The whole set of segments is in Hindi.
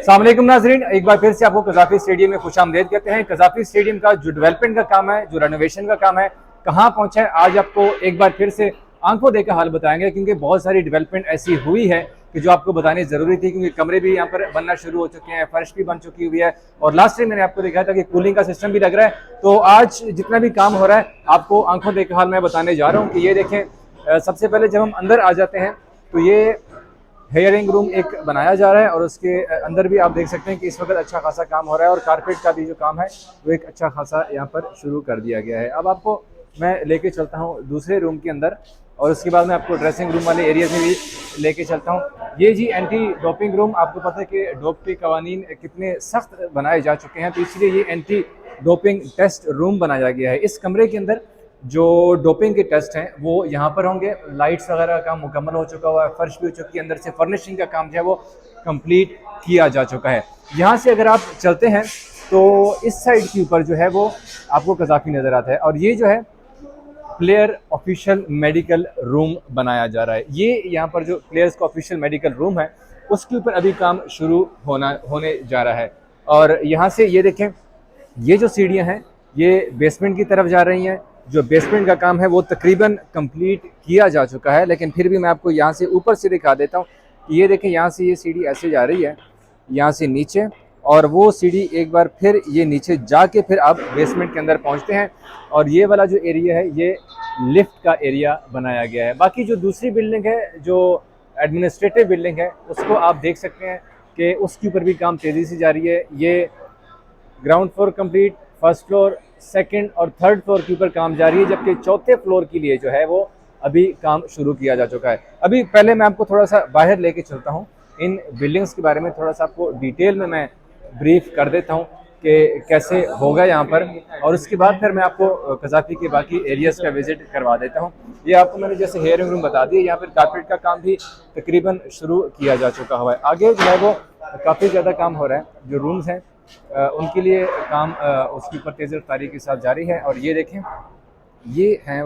अस्सलाम वालेकुम नाज़रीन, एक बार फिर से आपको कज़ाफ़ी स्टेडियम में खुशामदीद कहते हैं। कज़ाफ़ी स्टेडियम का जो डेवलपमेंट का काम है, जो रेनोवेशन का काम है, कहाँ पहुँचा है, आज आपको एक बार फिर से आंखों देखा हाल बताएंगे। क्योंकि बहुत सारी डेवलपमेंट ऐसी हुई है कि जो आपको बतानी ज़रूरी थी, क्योंकि कमरे भी यहाँ पर बनना शुरू हो चुके हैं, फर्श भी बन चुकी हुई है और लास्ट टाइम मैंने आपको दिखाया था कि कूलिंग का सिस्टम भी लग रहा है। तो आज जितना भी काम हो रहा है आपको आंखों देखा हाल मैं बताने जा रहा हूँ कि ये देखें। सबसे पहले जब हम अंदर आ जाते हैं तो ये हेयरिंग रूम एक बनाया जा रहा है और उसके अंदर भी आप देख सकते हैं कि इस वक्त अच्छा खासा काम हो रहा है और कारपेट का भी जो काम है वो एक अच्छा खासा यहाँ पर शुरू कर दिया गया है। अब आपको मैं लेके चलता हूँ दूसरे रूम के अंदर और उसके बाद मैं आपको ड्रेसिंग रूम वाले एरिया में भी लेके चलता हूँ। ये जी एंटी डोपिंग रूम, आपको पता है कि डोप के कवानीन कितने सख्त बनाए जा चुके हैं, तो इसलिए ये एंटी डोपिंग टेस्ट रूम बनाया गया है। इस कमरे के अंदर जो डोपिंग के टेस्ट हैं वो यहाँ पर होंगे। लाइट्स वगैरह का काम मुकम्मल हो चुका हुआ है, फर्श भी हो चुकी है, अंदर से फर्निशिंग का काम जो है वो कंप्लीट किया जा चुका है। यहाँ से अगर आप चलते हैं तो इस साइड के ऊपर जो है वो आपको कज़ाफ़ी नज़र आता है और ये जो है प्लेयर ऑफिशियल मेडिकल रूम बनाया जा रहा है। ये यहाँ पर जो प्लेयर्स का ऑफिशियल मेडिकल रूम है उसके ऊपर अभी काम शुरू होने जा रहा है। और यहाँ से ये देखें, ये जो सीढ़ियाँ हैं ये बेसमेंट की तरफ जा रही हैं। जो बेसमेंट का काम है वो तकरीबन कंप्लीट किया जा चुका है, लेकिन फिर भी मैं आपको यहाँ से ऊपर से दिखा देता हूँ कि ये देखें, यहाँ से ये सीढ़ी ऐसे जा रही है यहाँ से नीचे, और वो सीढ़ी एक बार फिर ये नीचे जाके फिर आप बेसमेंट के अंदर पहुँचते हैं। और ये वाला जो एरिया है ये लिफ्ट का एरिया बनाया गया है। बाकी जो दूसरी बिल्डिंग है, जो एडमिनिस्ट्रेटिव बिल्डिंग है, उसको आप देख सकते हैं कि उसके ऊपर भी काम तेज़ी से जारी है। ये ground floor complete, first floor, second और थर्ड फ्लोर के ऊपर काम जारी है, जबकि चौथे फ्लोर के लिए जो है वो अभी काम शुरू किया जा चुका है। अभी पहले मैं आपको थोड़ा सा बाहर लेके चलता हूँ, इन बिल्डिंग्स के बारे में थोड़ा सा आपको डिटेल में मैं ब्रीफ कर देता हूँ कि कैसे होगा यहाँ पर, और उसके बाद फिर मैं आपको कज़ाफ़ी के बाकी एरियाज़ का विज़िट करवा देता हूँ। ये आपको मैंने जैसे हेयरिंग रूम बता दिया, यहाँ पर कारपेट का काम भी तकरीबन शुरू किया जा चुका हुआ है। आगे जो है वो काफ़ी ज़्यादा काम हो रहा है। जो रूम्स हैं उनके लिए काम उसके ऊपर तेज़ रफ्तारी के साथ जारी है। और ये देखें, ये हैं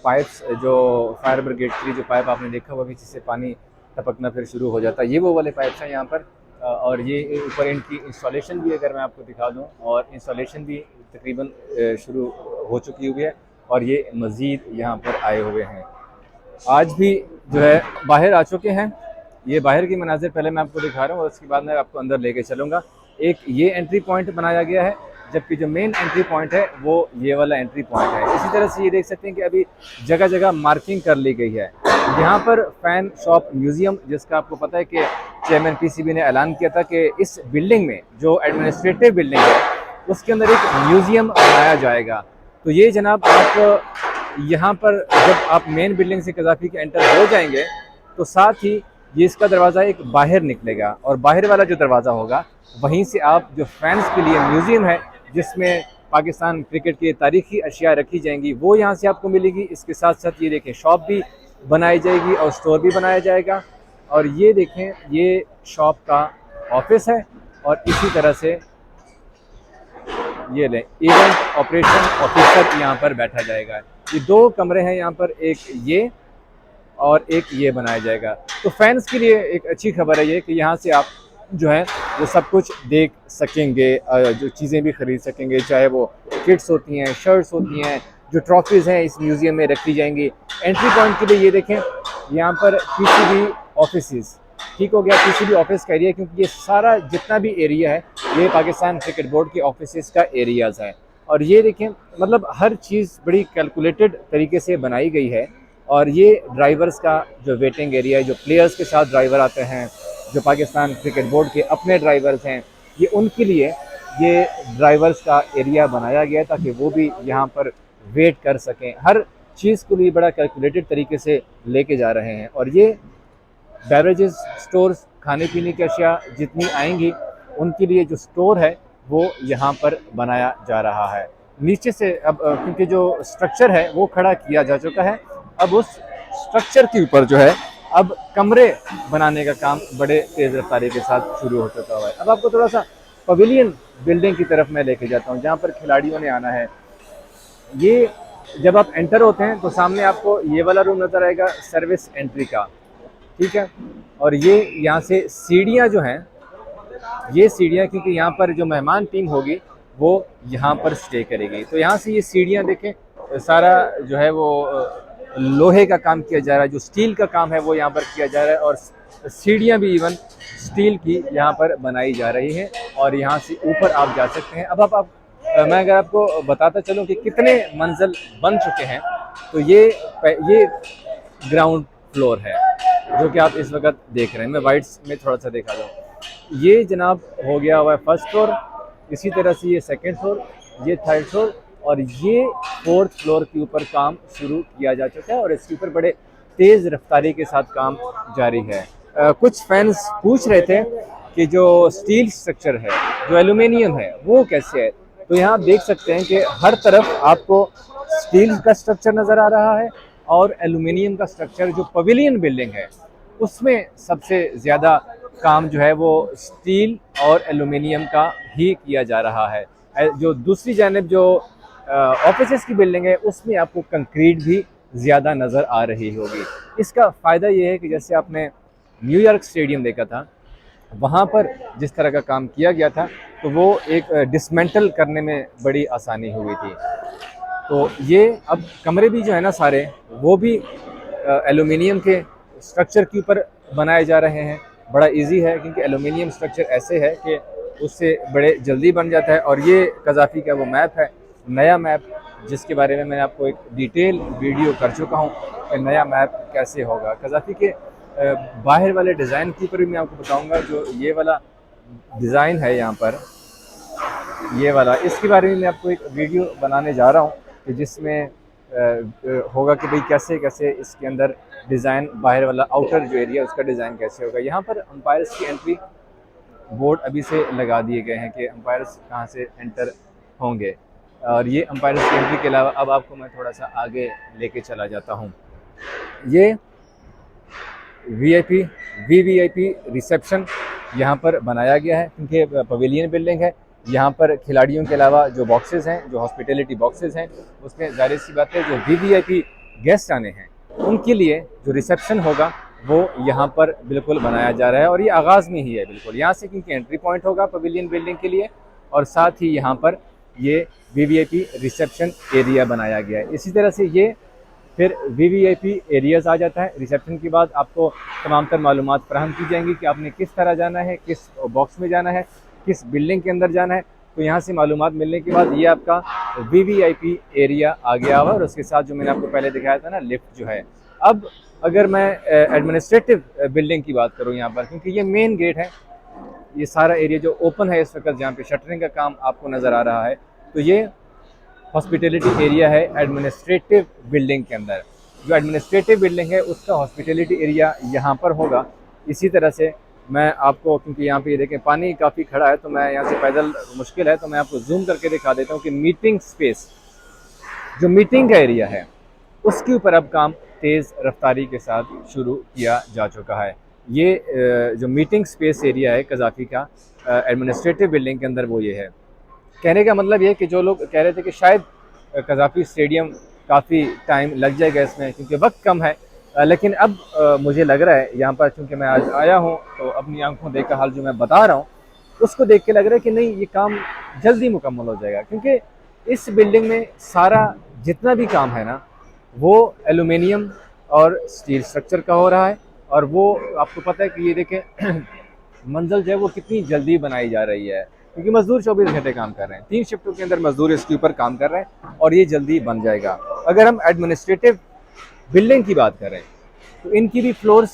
पाइप्स, जो फायर ब्रिगेड की जो पाइप आपने देखा हुआ नीचे से पानी टपकना फिर शुरू हो जाता है, ये वो वाले पाइप्स हैं यहाँ पर। और ये ऊपर इनकी इंस्टॉलेशन भी अगर मैं आपको दिखा दूँ, और इंस्टॉलेशन भी तकरीबन शुरू हो चुकी हुई है और ये मज़ीद यहाँ पर आए हुए हैं। आज भी जो है बाहर आ चुके हैं। ये बाहर की मनाजिर पहले मैं आपको दिखा रहा हूँ और उसके बाद मैं आपको अंदर लेके चलूँगा। एक ये एंट्री पॉइंट बनाया गया है, जबकि जो मेन एंट्री पॉइंट है वो ये वाला एंट्री पॉइंट है। इसी तरह से ये देख सकते हैं कि अभी जगह जगह मार्किंग कर ली गई है। यहाँ पर फैन शॉप म्यूज़ियम, जिसका आपको पता है कि चेयरमैन पीसीबी ने ऐलान किया था कि इस बिल्डिंग में जो एडमिनिस्ट्रेटिव बिल्डिंग है उसके अंदर एक म्यूज़ियम बनाया जाएगा। तो ये जनाब, आप यहाँ पर जब आप मेन बिल्डिंग से कज़ाफ़ी के एंटर हो जाएंगे तो साथ ही ये इसका दरवाज़ा एक बाहर निकलेगा और बाहर वाला जो दरवाज़ा होगा वहीं से आप जो फैंस के लिए म्यूज़ियम है जिसमें पाकिस्तान क्रिकेट की तारीख़ी अशिया रखी जाएंगी वो यहाँ से आपको मिलेगी। इसके साथ साथ ये देखें, शॉप भी बनाई जाएगी और स्टोर भी बनाया जाएगा। और ये देखें, ये शॉप का ऑफिस है और इसी तरह से ये लें, इवेंट ऑपरेशन ऑफिसर यहाँ पर बैठा जाएगा। ये दो कमरे हैं यहाँ पर, एक ये और एक ये बनाया जाएगा। तो फैंस के लिए एक अच्छी खबर है ये कि यहाँ से आप जो है वो सब कुछ देख सकेंगे, जो चीज़ें भी ख़रीद सकेंगे, चाहे वो किट्स होती हैं, शर्ट्स होती हैं, जो ट्रॉफीज़ हैं इस म्यूज़ियम में रखी जाएंगी। एंट्री पॉइंट के लिए ये देखें, यहाँ पर पीसीबी ऑफिसेज़, ठीक हो गया, पीसीबी ऑफिस का एरिया, क्योंकि ये सारा जितना भी एरिया है ये पाकिस्तान क्रिकेट बोर्ड के ऑफिसेज़ का एरियाज़ है। और ये देखें, मतलब हर चीज़ बड़ी कैलकुलेटेड तरीके से बनाई गई है। और ये ड्राइवर्स का जो वेटिंग एरिया है, जो प्लेयर्स के साथ ड्राइवर आते हैं, जो पाकिस्तान क्रिकेट बोर्ड के अपने ड्राइवर्स हैं, ये उनके लिए ये ड्राइवर्स का एरिया बनाया गया है ताकि वो भी यहाँ पर वेट कर सकें। हर चीज़ के लिए बड़ा कैलकुलेटेड तरीके से लेके जा रहे हैं। और ये बेवरेजेस स्टोर्स, खाने पीने की अशिया जितनी आएंगी उनके लिए जो स्टोर है वो यहाँ पर बनाया जा रहा है। नीचे से अब क्योंकि जो स्ट्रक्चर है वो खड़ा किया जा चुका है, अब उस स्ट्रक्चर के ऊपर जो है अब कमरे बनाने का काम बड़े तेज़ रफ्तारी के साथ शुरू हो चुका हुआ है। अब आपको थोड़ा सा पवेलियन बिल्डिंग की तरफ मैं लेके जाता हूँ जहाँ पर खिलाड़ियों ने आना है। ये जब आप एंटर होते हैं तो सामने आपको ये वाला रूम नज़र आएगा सर्विस एंट्री का, ठीक है। और ये यहाँ से सीढ़ियाँ जो हैं ये सीढ़ियाँ, क्योंकि यहाँ पर जो मेहमान टीम होगी वो यहाँ पर स्टे करेगी। तो यहाँ से ये सीढ़ियाँ देखें, सारा जो है वो लोहे का काम किया जा रहा है, जो स्टील का काम है वो यहाँ पर किया जा रहा है, और सीढ़ियाँ भी इवन स्टील की यहाँ पर बनाई जा रही हैं, और यहाँ से ऊपर आप जा सकते हैं। अब आप मैं अगर आपको बताता चलूँ कि कितने मंजिल बन चुके हैं, तो ये ग्राउंड फ्लोर है जो कि आप इस वक्त देख रहे हैं। मैं वाइट्स में थोड़ा सा दिखा दूँ, ये जनाब हो गया हुआ है फर्स्ट फ्लोर, इसी तरह से ये सेकंड फ्लोर, ये थर्ड फ्लोर, और ये फोर्थ फ्लोर के ऊपर काम शुरू किया जा चुका है, और इसके ऊपर बड़े तेज़ रफ्तारी के साथ काम जारी है। कुछ फैंस पूछ रहे थे कि जो स्टील स्ट्रक्चर है, जो एल्यूमिनियम है, वो कैसे है। तो यहाँ आप देख सकते हैं कि हर तरफ आपको स्टील का स्ट्रक्चर नज़र आ रहा है, और एल्यूमिनियम का स्ट्रक्चर जो पवेलियन बिल्डिंग है उसमें सबसे ज़्यादा काम जो है वो स्टील और एल्यूमिनियम का ही किया जा रहा है। जो दूसरी जानिब जो ऑफिसेस की बिल्डिंग है उसमें आपको कंक्रीट भी ज़्यादा नज़र आ रही होगी। इसका फ़ायदा ये है कि जैसे आपने न्यूयॉर्क स्टेडियम देखा था, वहाँ पर जिस तरह का काम किया गया था, तो वो एक डिसमेंटल करने में बड़ी आसानी हुई थी। तो ये अब कमरे भी जो है ना सारे, वो भी एल्यूमिनियम के स्ट्रक्चर के ऊपर बनाए जा रहे हैं। बड़ा इजी है, क्योंकि एल्यूमिनियम स्ट्रक्चर ऐसे है कि उससे बड़े जल्दी बन जाता है। और ये कज़ाफ़ी का वो मैप है, नया मैप, जिसके बारे में मैं आपको एक डिटेल वीडियो कर चुका हूँ कि नया मैप कैसे होगा। कज़ाफ़ी के बाहर वाले डिज़ाइन के ऊपर भी मैं आपको बताऊँगा। जो ये वाला डिज़ाइन है यहाँ पर, ये वाला, इसके बारे में मैं आपको एक वीडियो बनाने जा रहा हूँ कि जिसमें होगा कि भाई कैसे कैसे इसके अंदर डिज़ाइन, बाहर वाला आउटर जो एरिया उसका डिज़ाइन कैसे होगा। यहाँ पर अंपायर्स की एंट्री बोर्ड अभी से लगा दिए गए हैं कि अंपायर्स कहाँ से एंटर होंगे। और ये अंपायर्स की एंट्री के अलावा अब आपको मैं थोड़ा सा आगे लेके चला जाता हूँ। ये वीवीआईपी रिसेप्शन यहाँ पर बनाया गया है, क्योंकि पवेलियन बिल्डिंग है। यहाँ पर खिलाड़ियों के अलावा जो बॉक्सेस हैं, जो हॉस्पिटैलिटी बॉक्सेस हैं, उसमें जाहिर सी बात है जो वीवीआईपी गेस्ट आने हैं उनके लिए जो रिसेप्शन होगा वो यहाँ पर बिल्कुल बनाया जा रहा है। और ये आगाज़ में ही है बिल्कुल यहाँ से, क्योंकि एंट्री पॉइंट होगा पवेलियन बिल्डिंग के लिए, और साथ ही यहाँ पर ये वीवीआईपी रिसेप्शन एरिया बनाया गया है। इसी तरह से ये फिर वीवीआईपी एरियाज़ आ जाता है। रिसेप्शन के बाद आपको तमाम तर मालूमात फराहम की जाएंगी कि आपने किस तरह जाना है, किस बॉक्स में जाना है, किस बिल्डिंग के अंदर जाना है। तो यहाँ से मालूमात मिलने के बाद ये आपका वीवीआईपी एरिया आ गया हुआ, और उसके साथ जो मैंने आपको पहले दिखाया था ना, लिफ्ट जो है। अब अगर मैं एडमिनिस्ट्रेटिव बिल्डिंग की बात करूँ यहाँ पर, क्योंकि ये मेन गेट है, ये सारा एरिया जो ओपन है इस वक्त, जहाँ पे शटरिंग का काम आपको नज़र आ रहा है, तो ये हॉस्पिटैलिटी एरिया है एडमिनिस्ट्रेटिव बिल्डिंग के अंदर। जो एडमिनिस्ट्रेटिव बिल्डिंग है उसका हॉस्पिटैलिटी एरिया यहाँ पर होगा। इसी तरह से मैं आपको, क्योंकि यहाँ पे ये देखें पानी काफ़ी खड़ा है, तो मैं यहाँ से पैदल मुश्किल है, तो मैं आपको जूम करके दिखा देता हूँ कि मीटिंग स्पेस, जो मीटिंग का एरिया है, उसके ऊपर अब काम तेज़ रफ्तारी के साथ शुरू किया जा चुका है। ये जो मीटिंग स्पेस एरिया है कज़ाफ़ी का एडमिनिस्ट्रेटिव बिल्डिंग के अंदर, वो ये है। कहने का मतलब ये है कि जो लोग कह रहे थे कि शायद कज़ाफ़ी स्टेडियम काफ़ी टाइम लग जाएगा इसमें, क्योंकि वक्त कम है, लेकिन अब मुझे लग रहा है यहाँ पर, चूँकि मैं आज आया हूँ तो अपनी आंखों देखा हाल जो मैं बता रहा हूँ उसको देख के लग रहा है कि नहीं, ये काम जल्दी मुकम्मल हो जाएगा। क्योंकि इस बिल्डिंग में सारा जितना भी काम है ना, वो एल्यूमिनियम और स्टील स्ट्रक्चर का हो रहा है। और वो आपको पता है कि ये देखें मंजिल जो है वो कितनी जल्दी बनाई जा रही है, क्योंकि मजदूर 24 घंटे काम कर रहे हैं, 3 शिफ्टों के अंदर मजदूर इसके ऊपर काम कर रहे हैं, और ये जल्दी बन जाएगा। अगर हम एडमिनिस्ट्रेटिव बिल्डिंग की बात करें तो इनकी भी फ्लोर्स,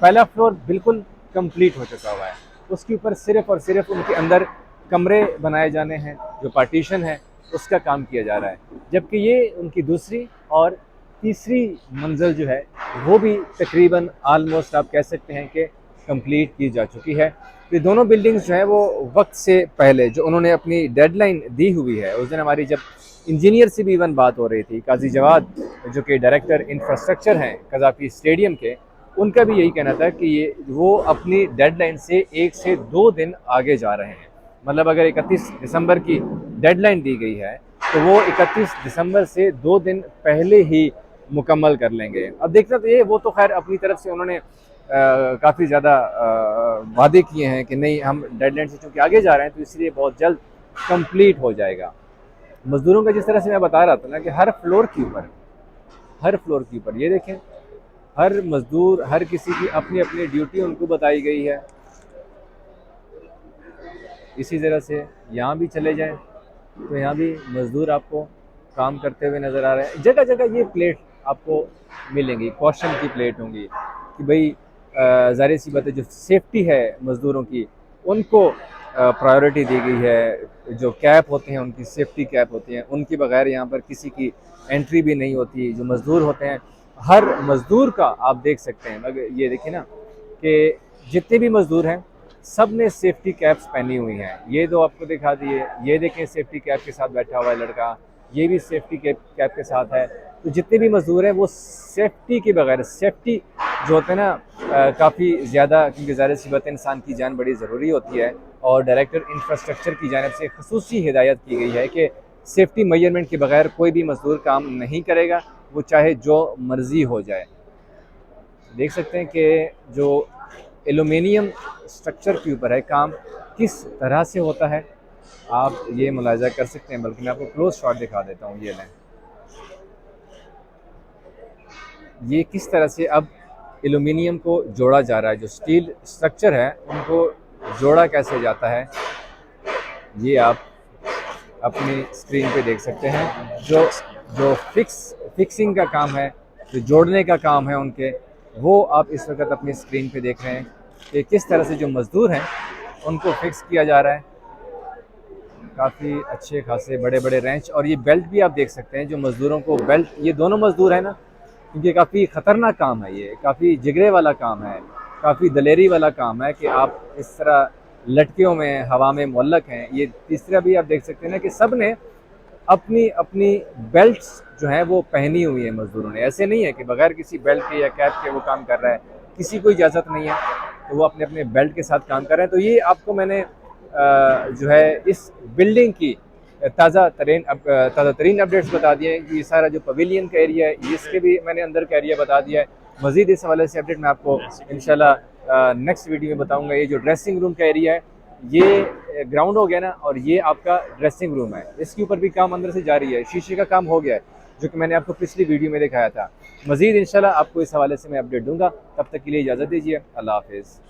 पहला फ्लोर बिल्कुल कंप्लीट हो चुका हुआ है, उसके ऊपर सिर्फ और सिर्फ उनके अंदर कमरे बनाए जाने हैं, जो पार्टीशन है उसका काम किया जा रहा है। जबकि ये उनकी दूसरी और तीसरी मंजिल जो है वो भी तकरीबन आलमोस्ट आप कह सकते हैं कि कंप्लीट की जा चुकी है। ये दोनों बिल्डिंग्स जो है वो वक्त से पहले जो उन्होंने अपनी डेडलाइन दी हुई है, उस दिन हमारी जब इंजीनियर से भी इवन बात हो रही थी, काजी जवाद जो कि डायरेक्टर इंफ्रास्ट्रक्चर हैं कज़ाफ़ी स्टेडियम के, उनका भी यही कहना था कि ये वो अपनी डेडलाइन से 1 से 2 दिन आगे जा रहे हैं। मतलब अगर 31 दिसंबर की डेडलाइन दी गई है तो वो 31 दिसंबर से 2 दिन पहले ही मुकम्मल कर लेंगे। अब देखना तो ये, वो तो खैर अपनी तरफ से उन्होंने काफ़ी ज़्यादा वादे किए हैं कि नहीं हम डेडलाइन से चूँकि आगे जा रहे हैं तो इसलिए बहुत जल्द कंप्लीट हो जाएगा। मज़दूरों का जिस तरह से मैं बता रहा था ना कि हर फ्लोर के ऊपर ये देखें, हर मज़दूर, हर किसी की अपनी अपनी ड्यूटी उनको बताई गई है। इसी तरह से यहाँ भी चले जाएं तो यहाँ भी मज़दूर आपको काम करते हुए नज़र आ रहे हैं। जगह जगह ये प्लेट आपको मिलेंगी, कॉशन की प्लेट होंगी कि भाई ज़ाहिर सी बात है जो सेफ्टी है मज़दूरों की उनको प्रायोरिटी दी गई है। जो कैप होते हैं उनकी सेफ्टी कैप होती हैं, उनके बगैर यहाँ पर किसी की एंट्री भी नहीं होती। जो मज़दूर होते हैं हर मज़दूर का आप देख सकते हैं, अगर ये देखिए ना कि जितने भी मज़दूर हैं सब ने सेफ्टी कैप्स पहनी हुई हैं। ये दो आपको दिखा दिए, ये देखें सेफ्टी कैप के साथ बैठा हुआ है लड़का, ये भी सेफ्टी कैप के साथ है। तो जितने भी मज़दूर हैं वो सेफ्टी के बगैर, सेफ्टी जो होता है ना काफ़ी ज़्यादा, क्योंकि ज़ाहिर सी बात है इंसान की जान बड़ी ज़रूरी होती है और डायरेक्टर इंफ्रास्ट्रक्चर की जानिब से खसूसी हिदायत की गई है कि सेफ्टी मेजरमेंट के बगैर कोई भी मज़दूर काम नहीं करेगा, वो चाहे जो मर्ज़ी हो जाए। देख सकते हैं कि जो एलुमिनियम स्ट्रक्चर के ऊपर है काम किस तरह से होता है, आप ये मुलाहिज़ा कर सकते हैं। बल्कि मैं आपको क्लोज शॉट दिखा देता हूँ, ये लें, ये किस तरह से अब एलुमिनियम को जोड़ा जा रहा है। जो स्टील स्ट्रक्चर है उनको जोड़ा कैसे जाता है ये आप अपनी स्क्रीन पे देख सकते हैं। जो जो फिक्सिंग का काम है, जो जोड़ने का काम है उनके, वो आप इस वक्त अपनी स्क्रीन पे देख रहे हैं कि किस तरह से जो मज़दूर हैं उनको फिक्स किया जा रहा है। काफ़ी अच्छे खासे बड़े बड़े रेंच, और ये बेल्ट भी आप देख सकते हैं जो मज़दूरों को बेल्ट, ये दोनों मज़दूर हैं ना, क्योंकि काफ़ी ख़तरनाक काम है, ये काफ़ी जिगरे वाला काम है, काफ़ी दलेरी वाला काम है कि आप इस तरह लटकियों में हवा में मुअल्लक हैं। ये तीसरा भी आप देख सकते हैं ना कि सब ने अपनी अपनी बेल्ट्स जो हैं वो पहनी हुई है मज़दूरों ने। ऐसे नहीं है कि बगैर किसी बेल्ट के या कैप के वो काम कर रहा है, किसी को इजाज़त नहीं है, तो वो अपने अपने बेल्ट के साथ काम कर रहे हैं। तो ये आपको मैंने जो है इस बिल्डिंग की ताज़ा तरीन अपडेट्स बता दिए हैं। ये सारा जो पवेलियन का एरिया है इसके भी मैंने अंदर का एरिया बता दिया है। मज़ीद इस हवाले से अपडेट मैं आपको इंशाल्लाह नेक्स्ट वीडियो में बताऊंगा। ये जो ड्रेसिंग रूम का एरिया है ये ग्राउंड हो गया ना, और ये आपका ड्रेसिंग रूम है, इसके ऊपर भी काम अंदर से जारी है, शीशे का काम हो गया है जो कि मैंने आपको पिछली वीडियो में दिखाया था। मज़ीद इंशाल्लाह आपको इस हवाले से मैं अपडेट दूंगा। तब तक के लिए इजाज़त दीजिए, अल्लाह हाफिज़।